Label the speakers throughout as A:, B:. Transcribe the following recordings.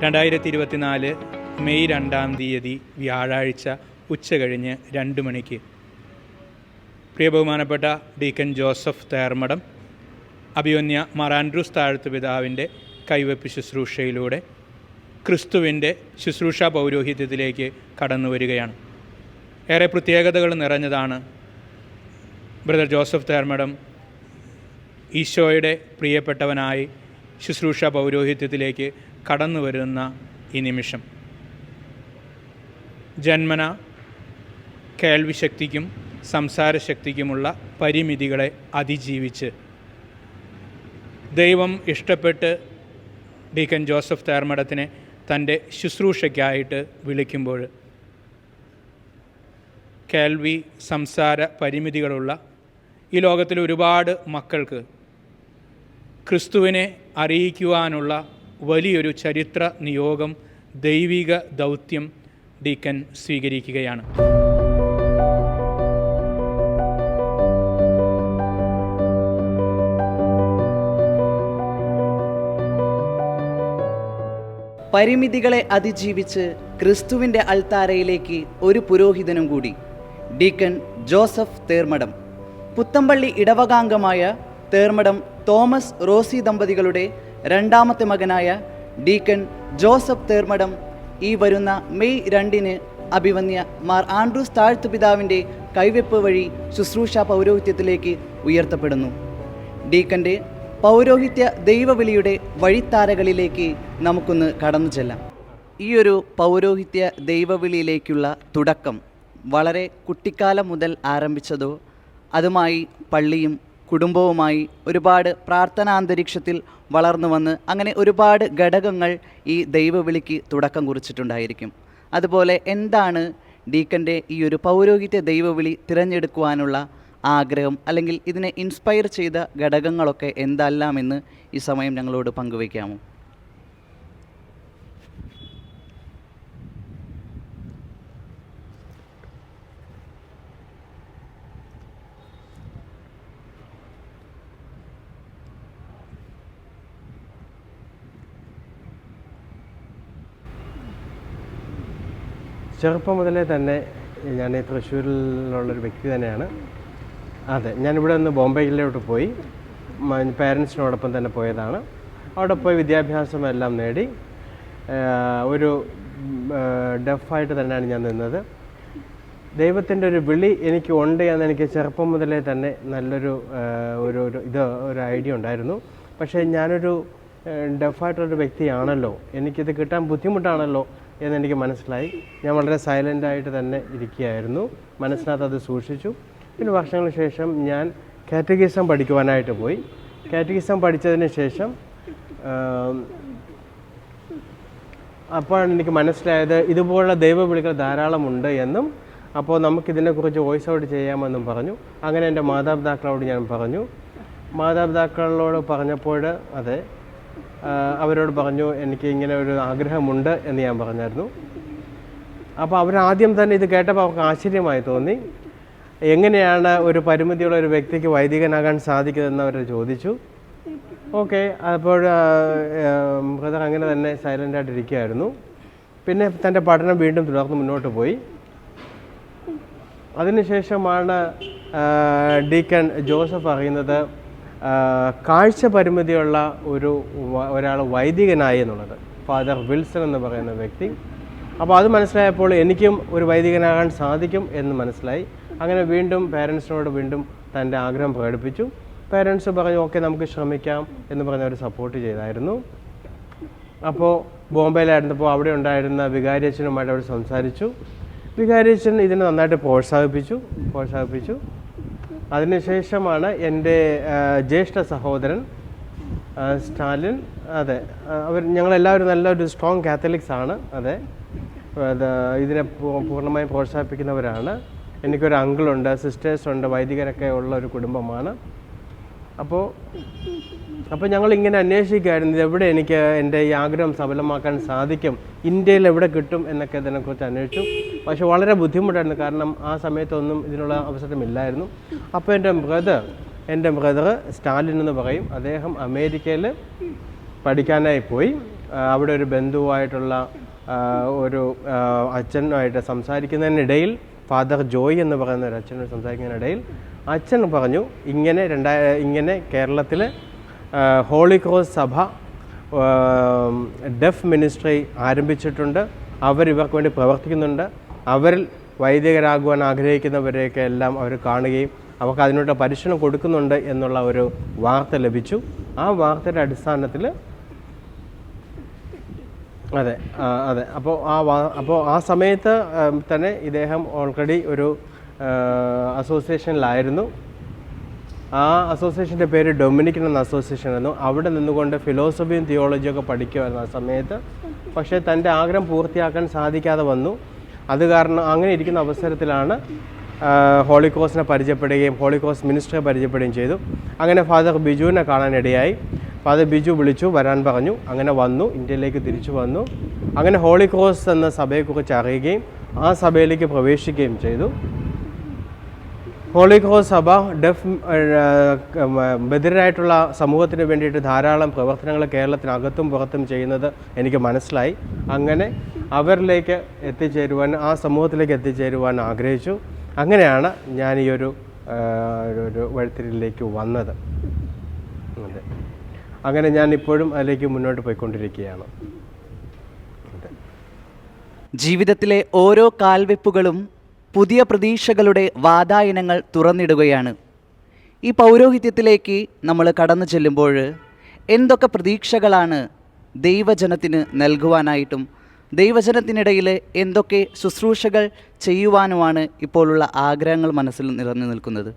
A: 2024 May 2-ാം തീയതി വ്യാഴാഴ്ച ഉച്ചകഴിഞ്ഞ് 2 മണിക്ക് പ്രിയ ബഹുമാനപ്പെട്ട ഡീക്കൻ ജോസഫ് തേർമഠം അഭിവന്യ മാർ ആൻഡ്രൂസ് താഴത്ത് പിതാവിൻ്റെ കൈവെപ്പ് ശുശ്രൂഷയിലൂടെ ക്രിസ്തുവിൻ്റെ ശുശ്രൂഷാ പൗരോഹിത്യത്തിലേക്ക് കടന്നു വരികയാണ്. ഏറെ പ്രത്യേകതകൾ നിറഞ്ഞതാണ് ബ്രദർ ജോസഫ് തേർമഠം ഈശോയുടെ പ്രിയപ്പെട്ടവനായി ശുശ്രൂഷാ പൗരോഹിത്യത്തിലേക്ക് കടന്നു വരുന്ന ഈ നിമിഷം. ജന്മന കേൾവിശക്തിക്കും സംസാരശക്തിക്കുമുള്ള പരിമിതികളെ അതിജീവിച്ച് ദൈവം ഇഷ്ടപ്പെട്ട് ഡീക്കൻ ജോസഫ് തേർമഠത്തിനെ തൻ്റെ ശുശ്രൂഷയ്ക്കായിട്ട് വിളിക്കുമ്പോൾ കേൾവി സംസാര പരിമിതികളുള്ള ഈ ലോകത്തിലെ ഒരുപാട് മക്കൾക്ക് ക്രിസ്തുവിനെ അറിയിക്കുവാനുള്ള വലിയൊരു ചരിത്ര നിയോഗം, ദൈവിക ദൗത്യം ഡീക്കൻ സ്വീകരിക്കുകയാണ്.
B: പരിമിതികളെ അതിജീവിച്ച് ക്രിസ്തുവിൻ്റെ അൾത്താരയിലേക്ക് ഒരു പുരോഹിതനും കൂടി, ഡീക്കൻ ജോസഫ് തേർമഠം. പുത്തമ്പള്ളി ഇടവകാംഗമായ തേർമഠം തോമസ് റോസി ദമ്പതികളുടെ രണ്ടാമത്തെ മകനായ ഡീക്കൻ ജോസഫ് തേർമഠം ഈ വരുന്ന മെയ് 2-ന് അഭിവന്യ മാർ ആൻഡ്രൂസ് താഴത്ത് പിതാവിൻ്റെ കൈവെപ്പ് വഴി ശുശ്രൂഷ പൗരോഹിത്യത്തിലേക്ക് ഉയർത്തപ്പെടുന്നു. ഡീക്കൻ്റെ പൗരോഹിത്യ ദൈവവിളിയുടെ വഴിത്താരകളിലേക്ക് നമുക്കൊന്ന് കടന്നു ചെല്ലാം. ഈ ഒരു പൗരോഹിത്യ ദൈവവിളിയിലേക്കുള്ള തുടക്കം വളരെ കുട്ടിക്കാലം മുതൽ ആരംഭിച്ചതോ അതുമായി പള്ളിയും കുടുംബവുമായി ഒരുപാട് പ്രാർത്ഥനാന്തരീക്ഷത്തിൽ വളർന്നു വന്ന് അങ്ങനെ ഒരുപാട് ഘടകങ്ങൾ ഈ ദൈവവിളിക്ക് തുടക്കം കുറിച്ചിട്ടുണ്ടായിരിക്കും. അതുപോലെ എന്താണ് ഡീക്കൻ്റെ ഈ ഒരു പൗരോഹിത്യ ദൈവവിളി തിരഞ്ഞെടുക്കുവാനുള്ള ആഗ്രഹം, അല്ലെങ്കിൽ ഇതിനെ ഇൻസ്പയർ ചെയ്ത ഘടകങ്ങളൊക്കെ എന്തെല്ലാമെന്ന് ഈ സമയം ഞങ്ങളോട് പങ്കുവയ്ക്കാമോ?
C: ചെറുപ്പം മുതലേ തന്നെ ഞാൻ തൃശ്ശൂരിലുള്ളൊരു വ്യക്തി തന്നെയാണ്. അതെ, ഞാനിവിടെ നിന്ന് ബോംബെയിലോട്ട് പോയി പാരൻസിനോടൊപ്പം തന്നെ പോയതാണ്. അവിടെ പോയി വിദ്യാഭ്യാസം എല്ലാം നേടി ഒരു ഡെഫായിട്ട് തന്നെയാണ് ഞാൻ നിന്നത്. ദൈവത്തിൻ്റെ ഒരു വിളി എനിക്ക് ഉണ്ട് എന്ന് എനിക്ക് ചെറുപ്പം മുതലേ തന്നെ നല്ലൊരു ഒരു ഐഡിയ ഉണ്ടായിരുന്നു. പക്ഷേ ഞാനൊരു ഡെഫായിട്ടുള്ളൊരു വ്യക്തിയാണല്ലോ, എനിക്കിത് കിട്ടാൻ ബുദ്ധിമുട്ടാണല്ലോ എന്നെനിക്ക് മനസ്സിലായി. ഞാൻ വളരെ സൈലൻ്റായിട്ട് തന്നെ ഇരിക്കുകയായിരുന്നു, മനസ്സിനകത്ത് അത് സൂക്ഷിച്ചു. പിന്നെ വർഷങ്ങൾക്ക് ശേഷം ഞാൻ കാറ്റഗിസം പഠിക്കുവാനായിട്ട് പോയി. കാറ്റഗിസം പഠിച്ചതിന് ശേഷം അപ്പോഴാണ് എനിക്ക് മനസ്സിലായത് ഇതുപോലുള്ള ദൈവവിളികൾ ധാരാളമുണ്ട് എന്നും, അപ്പോൾ നമുക്കിതിനെക്കുറിച്ച് വോയിസ് ഔട്ട് ചെയ്യാമെന്നും പറഞ്ഞു. അങ്ങനെ എൻ്റെ മാതാപിതാക്കളോട് ഞാൻ പറഞ്ഞു. മാതാപിതാക്കളോട് പറഞ്ഞപ്പോൾ അതെ, അവരോട് പറഞ്ഞു എനിക്ക് ഇങ്ങനെ ഒരു ആഗ്രഹമുണ്ട് എന്ന് ഞാൻ പറഞ്ഞായിരുന്നു. അപ്പോൾ അവരാദ്യം തന്നെ ഇത് കേട്ടപ്പോൾ അവർക്ക് ആശ്ചര്യമായി തോന്നി. എങ്ങനെയാണ് ഒരു പരിമിതിയുള്ള ഒരു വ്യക്തിക്ക് വൈദികനാകാൻ സാധിക്കുന്നതെന്ന് അവർ ചോദിച്ചു. ഓക്കെ, അപ്പോൾ ബ്രദർ അങ്ങനെ തന്നെ സൈലൻ്റായിട്ടിരിക്കുകയായിരുന്നു. പിന്നെ തൻ്റെ പഠനം വീണ്ടും തുടർന്ന് മുന്നോട്ട് പോയി. അതിനുശേഷമാണ് ഡീക്കൻ ജോസഫ് അറിയുന്നത് കാഴ്ച പരിമിതിയുള്ള ഒരാൾ വൈദികനായി എന്നുള്ളത്, ഫാദർ വിൽസൺ എന്ന് പറയുന്ന വ്യക്തി. അപ്പോൾ അത് മനസ്സിലായപ്പോൾ എനിക്കും ഒരു വൈദികനാകാൻ സാധിക്കും എന്ന് മനസ്സിലായി. അങ്ങനെ വീണ്ടും പേരൻസിനോട് വീണ്ടും തൻ്റെ ആഗ്രഹം പ്രകടിപ്പിച്ചു. പേരൻസ് പറഞ്ഞു ഓക്കെ നമുക്ക് ശ്രമിക്കാം എന്ന് പറഞ്ഞ് അവർ സപ്പോർട്ട് ചെയ്തായിരുന്നു. അപ്പോൾ ബോംബെയിലായിരുന്നപ്പോൾ അവിടെ ഉണ്ടായിരുന്ന വികാരിയച്ഛനുമായിട്ട് അവർ സംസാരിച്ചു. വികാരിയച്ഛൻ ഇതിനെ നന്നായിട്ട് പ്രോത്സാഹിപ്പിച്ചു. അതിനുശേഷമാണ് എൻ്റെ ജ്യേഷ്ഠ സഹോദരൻ സ്റ്റാലിൻ, അതെ, ഞങ്ങളെല്ലാവരും നല്ലൊരു സ്ട്രോങ് കാത്തലിക്സ് ആണ്. അതെ, ഇതിനെ പൂർണ്ണമായും പ്രോത്സാഹിപ്പിക്കുന്നവരാണ്. എനിക്കൊരു അങ്കിളുണ്ട്, സിസ്റ്റേഴ്സുണ്ട്, വൈദികരൊക്കെ ഉള്ള ഒരു കുടുംബമാണ്. അപ്പോൾ ഞങ്ങളിങ്ങനെ അന്വേഷിക്കുകയായിരുന്നു ഇതെവിടെ എനിക്ക് എൻ്റെ ഈ ആഗ്രഹം സഫലമാക്കാൻ സാധിക്കും, ഇന്ത്യയിൽ എവിടെ കിട്ടും എന്നൊക്കെ ഇതിനെക്കുറിച്ച് അന്വേഷിച്ചു. പക്ഷെ വളരെ ബുദ്ധിമുട്ടായിരുന്നു, കാരണം ആ സമയത്തൊന്നും ഇതിനുള്ള അവസരമില്ലായിരുന്നു. അപ്പോൾ എൻ്റെ ബ്രദർ സ്റ്റാലിൻ എന്ന് പറയും, അദ്ദേഹം അമേരിക്കയിൽ പഠിക്കാനായി പോയി. അവിടെ ഒരു ബന്ധുവായിട്ടുള്ള ഒരു അച്ഛനുമായിട്ട് സംസാരിക്കുന്നതിനിടയിൽ ഫാദർ ജോയ് എന്ന് പറയുന്ന ഒരു അച്ഛനോട് സംസാരിക്കുന്നതിനിടയിൽ അച്ഛൻ പറഞ്ഞു ഇങ്ങനെ കേരളത്തിൽ ഹോളി ക്രോസ് സഭ ഡെഫ് മിനിസ്ട്രി ആരംഭിച്ചിട്ടുണ്ട്. ഇവർക്ക് വേണ്ടി പ്രവർത്തിക്കുന്നുണ്ട്. അവരിൽ വൈദികരാകുവാൻ ആഗ്രഹിക്കുന്നവരെയൊക്കെ എല്ലാം അവർ കാണുകയും അവർക്ക് അതിനുള്ള പരിശീലനം കൊടുക്കുന്നുണ്ട് എന്നുള്ള ഒരു വാർത്ത ലഭിച്ചു. ആ വാർത്തയുടെ അടിസ്ഥാനത്തിൽ അതെ അപ്പോൾ ആ സമയത്ത് തന്നെ ഇദ്ദേഹം ഓൾറെഡി ഒരു അസോസിയേഷനിലായിരുന്നു. ആ അസോസിയേഷൻ്റെ പേര് ഡൊമിനിക്കൻ എന്ന അസോസിയേഷൻ ആയിരുന്നു. അവിടെ നിന്നുകൊണ്ട് ഫിലോസഫിയും തിയോളജിയൊക്കെ പഠിക്കുമായിരുന്നു ആ സമയത്ത്. പക്ഷേ തൻ്റെ ആഗ്രഹം പൂർത്തിയാക്കാൻ സാധിക്കാതെ വന്നു. അത് കാരണം അങ്ങനെ ഇരിക്കുന്ന അവസരത്തിലാണ് ഹോളി ക്രോസിനെ പരിചയപ്പെടുകയും ഹോളി ക്രോസ് മിനിസ്ട്രിയെ പരിചയപ്പെടുകയും ചെയ്തു. അങ്ങനെ ഫാദർ ബിജുവിനെ കാണാനിടയായി. ഫാദർ ബിജു വിളിച്ചു, വരാൻ പറഞ്ഞു. അങ്ങനെ വന്നു, ഇന്ത്യയിലേക്ക് തിരിച്ചു വന്നു. അങ്ങനെ ഹോളി ക്രോസ് എന്ന സഭയെക്കുറിച്ച് അറിയുകയും ആ സഭയിലേക്ക് പ്രവേശിക്കുകയും ചെയ്തു. ഹോളി ക്രോസ് സഭ ബധിരരായിട്ടുള്ള സമൂഹത്തിന് വേണ്ടിയിട്ട് ധാരാളം പ്രവർത്തനങ്ങൾ കേരളത്തിനകത്തും പുറത്തും ചെയ്യുന്നത് എനിക്ക് മനസ്സിലായി. അങ്ങനെ അവരിലേക്ക് എത്തിച്ചേരുവാൻ, ആ സമൂഹത്തിലേക്ക് എത്തിച്ചേരുവാൻ ആഗ്രഹിച്ചു. അങ്ങനെയാണ് ഞാൻ ഈ ഒരു വഴിത്തിരിയിലേക്ക് വന്നത്. അതെ, അങ്ങനെ ഞാൻ ഇപ്പോഴും അതിലേക്ക് മുന്നോട്ട് പോയിക്കൊണ്ടിരിക്കുകയാണ്.
B: ജീവിതത്തിലെ ഓരോ കാൽവെപ്പുകളും പുതിയ പ്രതീക്ഷകളുടെ വാതായനങ്ങൾ തുറന്നിടുകയാണ്. ഈ പൗരോഹിത്യത്തിലേക്ക് നമ്മൾ കടന്നു ചെല്ലുമ്പോൾ എന്തൊക്കെ പ്രതീക്ഷകളാണ് ദൈവജനത്തിന് നൽകുവാനായിട്ടും ദൈവജനത്തിനിടയിൽ എന്തൊക്കെ ശുശ്രൂഷകൾ ചെയ്യുവാനുമാണ് ഇപ്പോഴുള്ള ആഗ്രഹങ്ങൾ മനസ്സിൽ നിറഞ്ഞു നിൽക്കുന്നത്?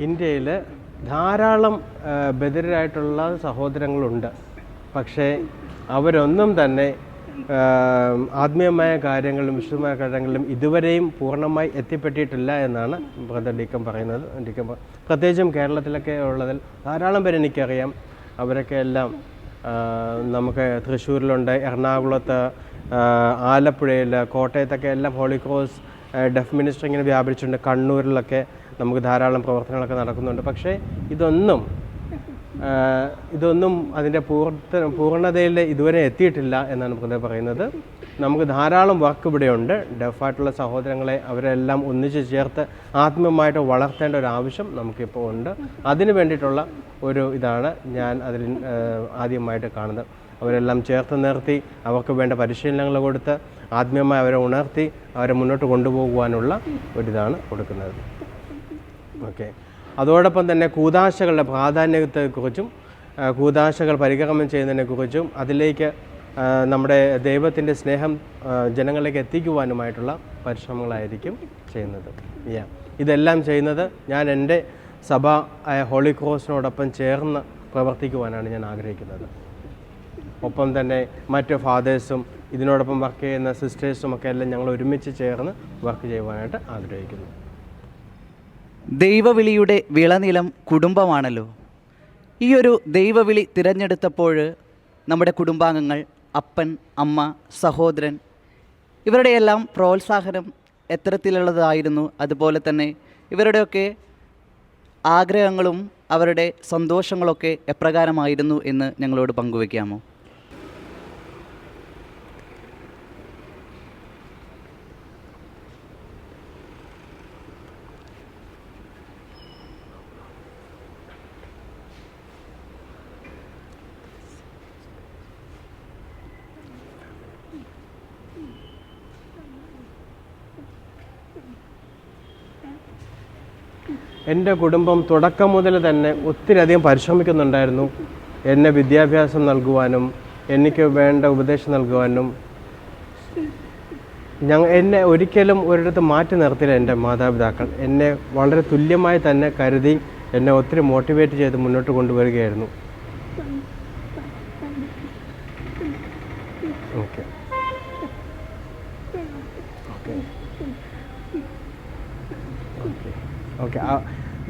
C: ഇന്ത്യയിൽ ധാരാളം ബധിരരായിട്ടുള്ള സഹോദരങ്ങളുണ്ട്. പക്ഷേ അവരൊന്നും തന്നെ ആത്മീയമായ കാര്യങ്ങളിലും വിശുദ്ധമായ കാര്യങ്ങളിലും ഇതുവരെയും പൂർണ്ണമായി എത്തിപ്പെട്ടിട്ടില്ല എന്നാണ് ബ്രദർ ഡീക്കൻ പറയുന്നത്. പ്രത്യേകിച്ചും കേരളത്തിലൊക്കെ ഉള്ളതിൽ ധാരാളം പേര് എനിക്കറിയാം. അവരൊക്കെ എല്ലാം നമുക്ക് തൃശ്ശൂരിലുണ്ട്, എറണാകുളത്ത്, ആലപ്പുഴയിൽ, കോട്ടയത്തൊക്കെ എല്ലാം ഹോളി ക്രോസ് ഡെഫ് മിനിസ്ട്രി ഇങ്ങനെ വ്യാപിച്ചിട്ടുണ്ട്. കണ്ണൂരിലൊക്കെ നമുക്ക് ധാരാളം പ്രവർത്തനങ്ങളൊക്കെ നടക്കുന്നുണ്ട്. പക്ഷേ ഇതൊന്നും അതിൻ്റെ പൂർണ്ണതയിൽ ഇതുവരെ എത്തിയിട്ടില്ല എന്നാണ് ബ്രദർ പറയുന്നത്. നമുക്ക് ധാരാളം വർക്ക് ഇവിടെയുണ്ട്. ഡെഫായിട്ടുള്ള സഹോദരങ്ങളെ അവരെല്ലാം ഒന്നിച്ച് ചേർത്ത് ആത്മീയമായിട്ട് വളർത്തേണ്ട ഒരു ആവശ്യം നമുക്കിപ്പോൾ ഉണ്ട്. അതിന് വേണ്ടിയിട്ടുള്ള ഒരു ഇതാണ് ഞാൻ അതിൽ ആദ്യമായിട്ട് കാണുന്നത്. അവരെല്ലാം ചേർത്ത് നിർത്തി അവർക്ക് വേണ്ട പരിശീലനങ്ങൾ കൊടുത്ത് ആത്മീയമായി അവരെ ഉണർത്തി അവരെ മുന്നോട്ട് കൊണ്ടുപോകുവാനുള്ള ഒരിതാണ് കൊടുക്കുന്നത്. ഓക്കെ, അതോടൊപ്പം തന്നെ കൂദാശകളുടെ പ്രാധാന്യത്തെക്കുറിച്ചും കൂദാശകൾ പരികർമ്മം ചെയ്യുന്നതിനെക്കുറിച്ചും അതിലേക്ക് നമ്മുടെ ദൈവത്തിൻ്റെ സ്നേഹം ജനങ്ങളിലേക്ക് എത്തിക്കുവാനുമായിട്ടുള്ള പരിശ്രമങ്ങളായിരിക്കും ചെയ്യുന്നത്. ഇതെല്ലാം ചെയ്യുന്നത് ഞാൻ എൻ്റെ സഭ ഹോളി ക്രോസിനോടൊപ്പം ചേർന്ന് പ്രവർത്തിക്കുവാനാണ് ഞാൻ ആഗ്രഹിക്കുന്നത്. ഒപ്പം തന്നെ മറ്റ് ഫാദേഴ്സും ഇതിനോടൊപ്പം വർക്ക് ചെയ്യുന്ന സിസ്റ്റേഴ്സും ഒക്കെ എല്ലാം ഞങ്ങൾ ഒരുമിച്ച് ചേർന്ന് വർക്ക് ചെയ്യുവാനായിട്ട് ആഗ്രഹിക്കുന്നു.
B: ദൈവവിളിയുടെ വിളനിലം കുടുംബമാണല്ലോ. ഈ ഒരു ദൈവവിളി തിരഞ്ഞെടുത്തപ്പോൾ നമ്മുടെ കുടുംബാംഗങ്ങൾ, അപ്പൻ, അമ്മ, സഹോദരൻ, ഇവരുടെയെല്ലാം പ്രോത്സാഹനം എത്തരത്തിലുള്ളതായിരുന്നു? അതുപോലെ തന്നെ ഇവരുടെയൊക്കെ ആഗ്രഹങ്ങളും അവരുടെ സന്തോഷങ്ങളൊക്കെ എപ്രകാരമായിരുന്നു എന്ന് ഞങ്ങളോട് പങ്കുവയ്ക്കാമോ?
C: എൻ്റെ കുടുംബം തുടക്കം മുതൽ തന്നെ ഒത്തിരിയധികം പരിശ്രമിക്കുന്നുണ്ടായിരുന്നു. എന്നെ വിദ്യാഭ്യാസം നൽകുവാനും എനിക്ക് വേണ്ട ഉപദേശം നൽകുവാനും. എന്നെ ഒരിക്കലും ഒരിടത്ത് മാറ്റി നിർത്തിയില്ല. എൻ്റെ മാതാപിതാക്കൾ എന്നെ വളരെ തുല്യമായി തന്നെ കരുതി എന്നെ ഒത്തിരി മോട്ടിവേറ്റ് ചെയ്ത് മുന്നോട്ട് കൊണ്ടുവരികയായിരുന്നു. ഓക്കെ ഓക്കെ ഓക്കെ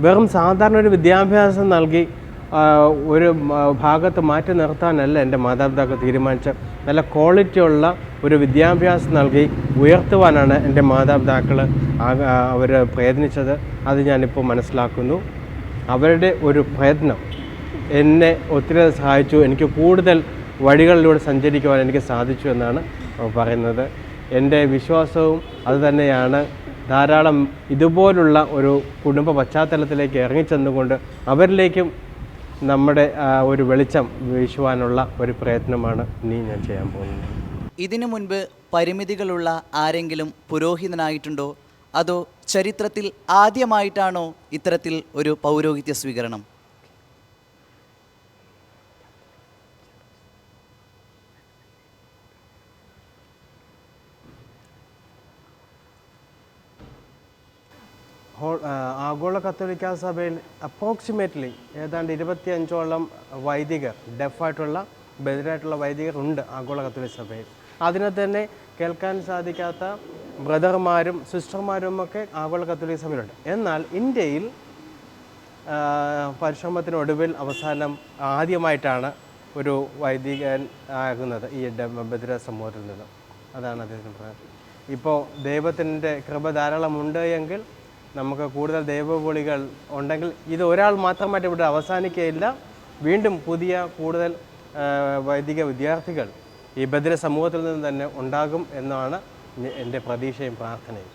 C: വെറും സാധാരണ ഒരു വിദ്യാഭ്യാസം നൽകി ഒരു ഭാഗത്ത് മാറ്റി നിർത്താനല്ല എൻ്റെ മാതാപിതാക്കൾ തീരുമാനിച്ച നല്ല ക്വാളിറ്റിയുള്ള ഒരു വിദ്യാഭ്യാസം നൽകി ഉയർത്തുവാനാണ് എൻ്റെ മാതാപിതാക്കൾ അവർ പ്രയത്നിച്ചത്. അത് ഞാനിപ്പോൾ മനസ്സിലാക്കുന്നു. അവരുടെ ഒരു പ്രയത്നം എന്നെ ഒത്തിരി സഹായിച്ചു. എനിക്ക് കൂടുതൽ വഴികളിലൂടെ സഞ്ചരിക്കുവാൻ എനിക്ക് സാധിച്ചു എന്നാണ് പറയുന്നത്. എൻ്റെ വിശ്വാസവും അതുതന്നെയാണ്. ധാരാളം ഇതുപോലുള്ള ഒരു കുടുംബ പശ്ചാത്തലത്തിലേക്ക് ഇറങ്ങിച്ചെന്നുകൊണ്ട് അവരിലേക്കും നമ്മുടെ ഒരു വെളിച്ചം വീശുവാനുള്ള ഒരു പ്രയത്നമാണ് ഇനി ഞാൻ ചെയ്യാൻ പോകുന്നത്.
B: ഇതിനു മുൻപ് പരിമിതികളുള്ള ആരെങ്കിലും പുരോഹിതനായിട്ടുണ്ടോ, അതോ ചരിത്രത്തിൽ ആദ്യമായിട്ടാണോ ഇത്തരത്തിൽ ഒരു പൗരോഹിത്യ സ്വീകരണം?
C: ആഗോള കത്തോലിക്ക സഭയിൽ അപ്രോക്സിമേറ്റ്ലി ഏതാണ്ട് 25ഓളം വൈദികർ, ഡെഫായിട്ടുള്ള ബധിരായിട്ടുള്ള വൈദികർ ഉണ്ട് ആഗോള കത്തോലിക്ക സഭയിൽ. അതിനെ തന്നെ കേൾക്കാൻ സാധിക്കാത്ത ബ്രദർമാരും സിസ്റ്റർമാരുമൊക്കെ ആഗോള കത്തോലിക്ക സഭയിലുണ്ട്. എന്നാൽ ഇന്ത്യയിൽ പരിശ്രമത്തിനൊടുവിൽ അവസാനം ആദ്യമായിട്ടാണ് ഒരു വൈദികൻ ആകുന്നത് ഈ ബധിര സമൂഹത്തിൽ നിന്ന്. അതാണ് അദ്ദേഹത്തിന് പറയുന്നത്. ഇപ്പോൾ ദൈവത്തിൻ്റെ കൃപ ധാരാളമുണ്ട് എങ്കിൽ, നമുക്ക് കൂടുതൽ ദൈവവിളികൾ ഉണ്ടെങ്കിൽ ഇത് ഒരാൾ മാത്രമായിട്ട് ഇവിടെ അവസാനിക്കുകയില്ല. വീണ്ടും പുതിയ കൂടുതൽ വൈദിക വിദ്യാർത്ഥികൾ ഈ ബധിര സമൂഹത്തിൽ നിന്ന് തന്നെ ഉണ്ടാകും എന്നാണ് എൻ്റെ പ്രതീക്ഷയും പ്രാർത്ഥനയും.